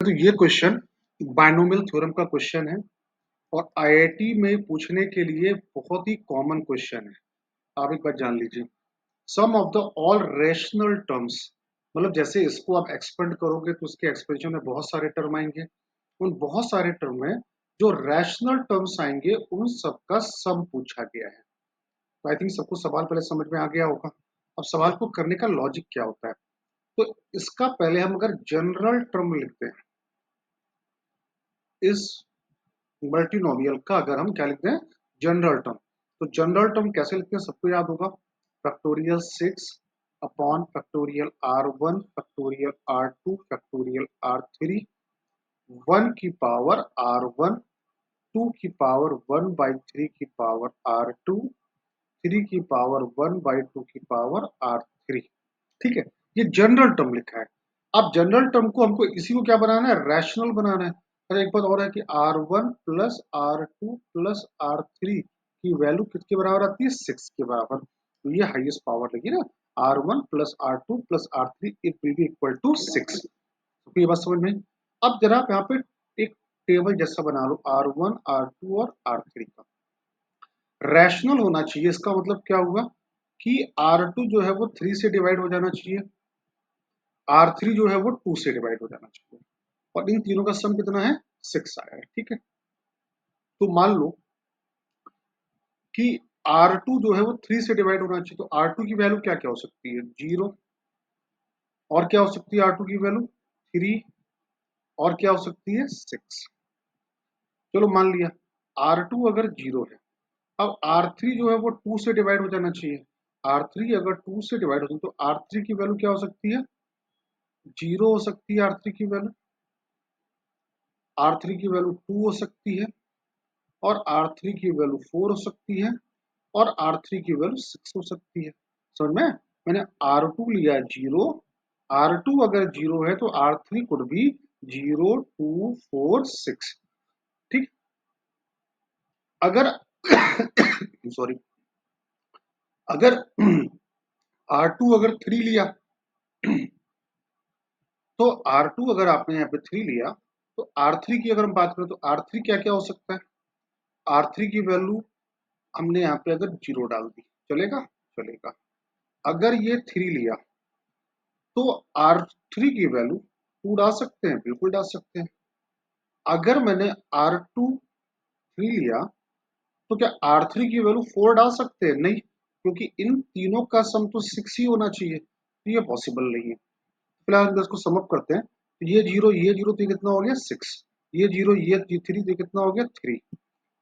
तो ये question binomial theorem का क्वेश्चन है और आईआईटी में पूछने के लिए बहुत ही कॉमन क्वेश्चन है। आप एक बार जान लीजिए, sum of the all rational terms, मतलब जैसे इसको आप एक्सपेंड करोगे तो उसके एक्सपेंशन में बहुत सारे टर्म आएंगे। उन बहुत सारे टर्म में जो रैशनल टर्म्स आएंगे उन सबका सम पूछा गया है। तो आई थिंक सबको सवाल पहले समझ में आ गया होगा। अब सवाल को करने का लॉजिक क्या होता है, तो इसका पहले हम अगर जनरल टर्म लिखते हैं इस मल्टीनोमियल का, अगर हम क्या लिखते हैं जनरल टर्म, तो जनरल टर्म कैसे लिखते हैं सबको याद होगा। Factorial 6 upon factorial R1 factorial R2 factorial R3 1 की पावर R1 2 की पावर 1/3 की पावर R2 3 की पावर 1/2 की पावर R3। ठीक है, ये जनरल टर्म लिखा है। अब जनरल टर्म को हमको इसी को क्या बनाना है, रैशनल बनाना है। और एक बात और है कि R1 plus R2 plus R3 की वैल्यू किसके बराबर आती है, 6 के बराबर। तो ये हाईएस्ट पावर लगी ना, R1 plus R2 plus R3 it will be equal to 6। तो ये बात समझ में। अब जरा आप यहाँ पे एक टेबल जैसा बना लो R1 R2 और R3 का। रैशनल होना चाहिए, इसका मतलब क्या हुआ कि R2 जो है वो 3 से डिवाइड हो जाना चाहिए, R3 जो है वो 2 से डिवाइड हो जाना चाहिए, और इन तीनों का सम कितना है, 6 आया है। ठीक है, तो मान लो कि R2 जो है वो 3 से डिवाइड होना चाहिए, तो R2 की वैल्यू क्या क्या हो सकती है, 0। और क्या हो सकती है R2 की वैल्यू, 3। और क्या हो सकती है, 6। चलो मान लिया R2 अगर 0 है, अब R3 जो है वो 2 से डिवाइड हो जाना चाहिए। R3 अगर 2 से डिवाइड होती है तो R3 की वैल्यू क्या हो सकती है, 0 हो सकती है। R3 की वैल्यू, R3 की वैल्यू 2 हो सकती है, और R3 की वैल्यू 4 हो सकती है, और R3 की वैल्यू 6 हो सकती है। समझ में, मैंने R2 लिया 0, R2 अगर 0 है तो R3 कुड भी 0 2 4 6। ठीक, अगर सॉरी, अगर R2 अगर 3 लिया, तो R2 अगर आपने यहाँ पे 3 लिया, तो R3 की अगर हम बात करें तो R3 क्या क्या हो सकता है। R3 की वैल्यू हमने यहाँ पे अगर 0 डाल दी, चलेगा, चलेगा। अगर ये 3 लिया तो R3 की वैल्यू 2 डाल सकते हैं, बिल्कुल डाल सकते हैं। अगर मैंने R2 3 लिया तो क्या R3 की वैल्यू 4 डाल सकते हैं, नहीं, क्योंकि इन तीनों का सम तो 6 ही होना चाहिए, तो ये पॉसिबल नहीं है। फिलहाल हम इसको सम अप करते हैं, तो ये जीरो तो ये कितना हो गया 6, ये जीरो ये 3 तो ये कितना हो गया 3।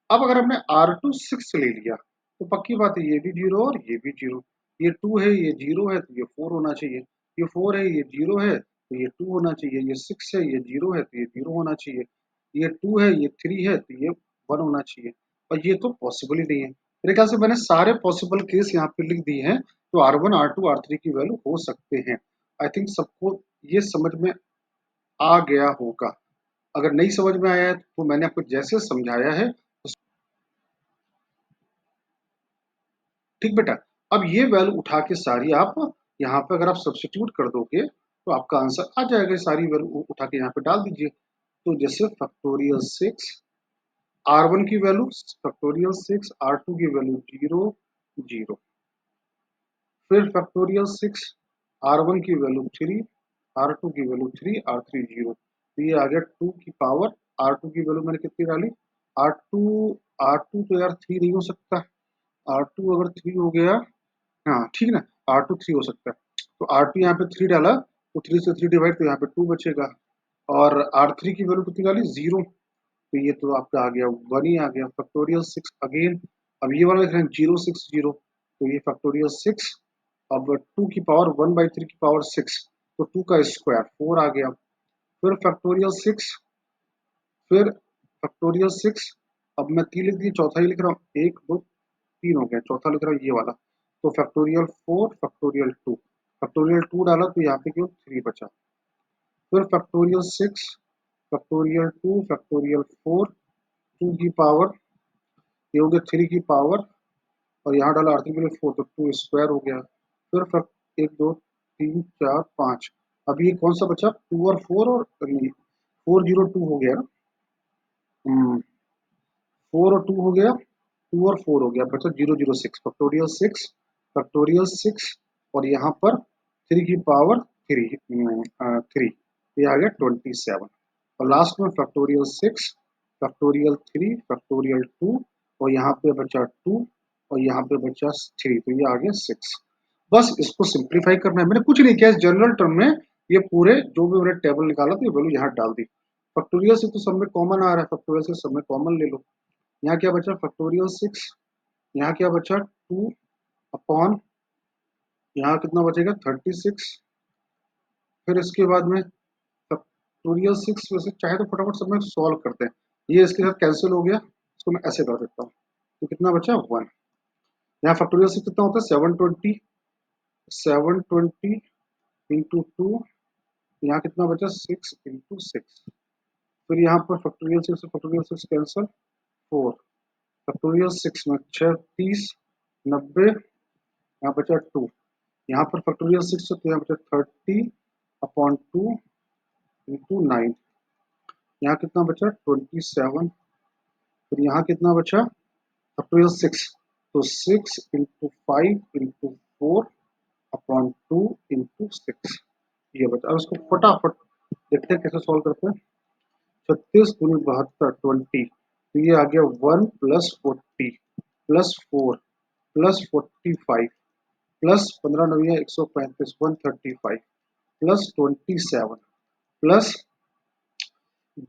अब अगर हमने R2 6 ले लिया तो पक्की बात है ये भी 0 और ये भी 0। ये 2 है, ये 0 है, तो ये 4 होना चाहिए। ये 4 है, ये 0 है, तो ये 2 होना चाहिए। ये 6 है, ये 0 है, तो ये 0 होना चाहिए। ये 2 है, ये 3 है, तो ये 1 होना चाहिए। और ये तो पॉसिबल ही नहीं है। मेरे ख्याल से मैंने सारे पॉसिबल केस यहाँ पे लिख दिए हैं, तो R1 R2 R3 की वैल्यू हो सकते हैं। आई थिंक सबको ये समझ में आ गया होगा। अगर नहीं समझ में आया है तो मैंने आपको जैसे समझाया है, ठीक बेटा। अब ये वैल्यू उठा के सारी आप यहाँ पे अगर आप सब्स्टिट्यूट कर दोगे तो आपका आंसर आ जाएगा। सारी वैल्यू उठा के यहाँ पे डाल दीजिए। तो जैसे फैक्टोरियल 6 R1 की वैल्यू फैक्टोरियल 6, R2 की वैल्यू 0 0, फिर फैक्टोरियल 6 R1 की वैल्यू 3, R2 की वैल्यू 3, R3 0। तो ये आ गया 2 की पावर, R2 की वैल्यू मैंने कितनी डाली, R2 R2 तो यार 3 नहीं हो सकता। R2 अगर 3 हो गया, हाँ ठीक है ना, R2 3 हो सकता है। तो R2 यहाँ पे 3 डाला, तो 3 से 3 डिवाइड, तो यहाँ पे 2 बचेगा। और R3 की वैल्यू कितनी डाली, 0। तो ये तो आपका आ गया 1 ही आ गया। फैक्टोरियल 6 अगेन, अब ये वाला लिख रहे हैं 0 6 0, तो ये फैक्टोरियल 6, अब 2 की पावर 1/3 की पावर 6, तो 2 का स्क्वायर 4 आ गया। फिर फैक्टोरियल 6, फिर फैक्टोरियल 6, अब मैं 3 लिख दिया, चौथा ही लिख रहा हूँ, 1 2 3 हो गया, चौथा लिख रहा हूँ ये वाला। तो फैक्टोरियल 4 फैक्टोरियल 2, फैक्टोरियल 2 डाला तो यहाँ पे क्यों 3 बचा। फिर फैक्टोरियल 6 फैक्टोरियल 2 फैक्टोरियल 4, 2 की पावर, ये हो गया 3 की पावर, और यहाँ डाला R3 के लिए 4, तो 2 स्क्वायर हो गया। फिर 1 2 3 4 5, अब ये कौन सा बचा, 2 और 4, और नहीं 402 हो गया ना, 4 और 2 हो गया, 2 और 4 हो गया, बचा 006 फैक्टोरियल 6, फैक्टोरियल 6 और यहाँ पर 3 की पावर 3 ये आ गया 27 और लास्ट में फैक्टोरियल 6 फैक्टोरियल 3 फैक्टोरियल 2 और यहाँ पे बचा 2 और यहाँ पे बचा 3 तो ये आ गया 6। बस इसको सिंप्लीफाई करना है, मैंने कुछ नहीं किया इस जनरल टर्म में, ये पूरे जो भी मैंने टेबल निकाला था ये वैल्यू यहाँ डाल दी। फैक्टोरियल से तो सब में कॉमन आ रहा है, फैक्टोरियल से सब में कॉमन ले लो। यहाँ क्या बचा फैक्टोरियल 6, यहाँ क्या बचा 2 अपॉन यहाँ कितना बचेगा 36, फिर इसके बाद में फैक्टोरियल 6 वैसे चाहे तो फटाफट सब में सॉल्व करते हैं, ये इसके साथ कैंसिल हो गया, इसको मैं ऐसे कर देता हूँ तो कितना बचा 1। यहाँ फैक्टोरियल 6 कितना होता है 720, 720 इंटू 2, यहाँ कितना बचा 6 इंटू 6, फिर यहाँ पर फैक्टोरियल 6 से फैक्टोरियल 6 कैंसिल 4, फैक्टोरियल 6 में 6 30 90, यहाँ बचा 2, यहाँ पर फैक्टोरियल 6 से तो यहाँ बचा 30 अपॉन 2 इंटू 9, यहाँ कितना बचा 27, फिर यहाँ कितना बचा फैक्टोरियल 6 तो 6 इंटू 5 इंटू 4 अपॉन 2 इंटू 6 ये बचा। अब इसको फटाफट देखते हैं कैसे सॉल्व करते हैं। 36 दूनी 72 20 तो ये आ गया 1 plus 40 plus 4 plus 45 plus 15 नविया 135 135 plus 27 plus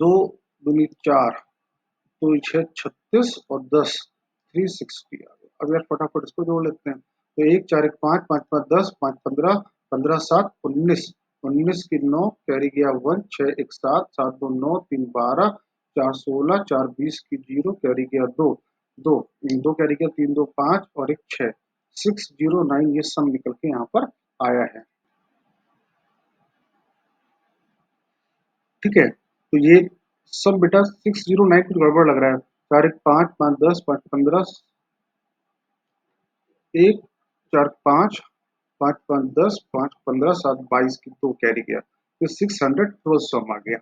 2 दूनी 4 तो 6 36 और 10 360 आ गया। अब यार फटाफट इसको जोड़ लेते हैं तो 1 4 1 5 5 5 10 5 15 15 7 19 19 की 9 कैरी गया 1 6 1 7 7 2 9 3 12 4 16 4 20 की 0 कैरी गया 2 2 2 कैरी गया 3 2 5 और एक 6 609 ये सम निकल के यहाँ पर आया है। ठीक है तो ये सब बेटा 609 कुछ गड़बड़ लग रहा है। 4 1 5 5 10 5 15 1 4 5 5 5 10 5 15 7 22 की 2 कैरी गया तो 612 सम आ गया।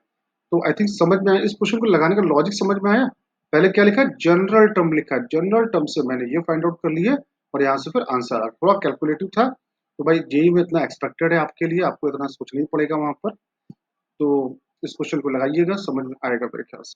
तो आई थिंक समझ में आया, इस क्वेश्चन को लगाने का लॉजिक समझ में आया। पहले क्या लिखा जनरल टर्म लिखा, जनरल टर्म से मैंने ये फाइंड आउट कर लिया और यहाँ से फिर आंसर आ थोड़ा कैलकुलेटिव था तो भाई जेई में इतना एक्सपेक्टेड है आपके लिए, आपको इतना सोचना ही पड़ेगा वहां पर। तो इस क्वेश्चन को लगाइएगा, समझ में आएगा मेरे ख्याल से।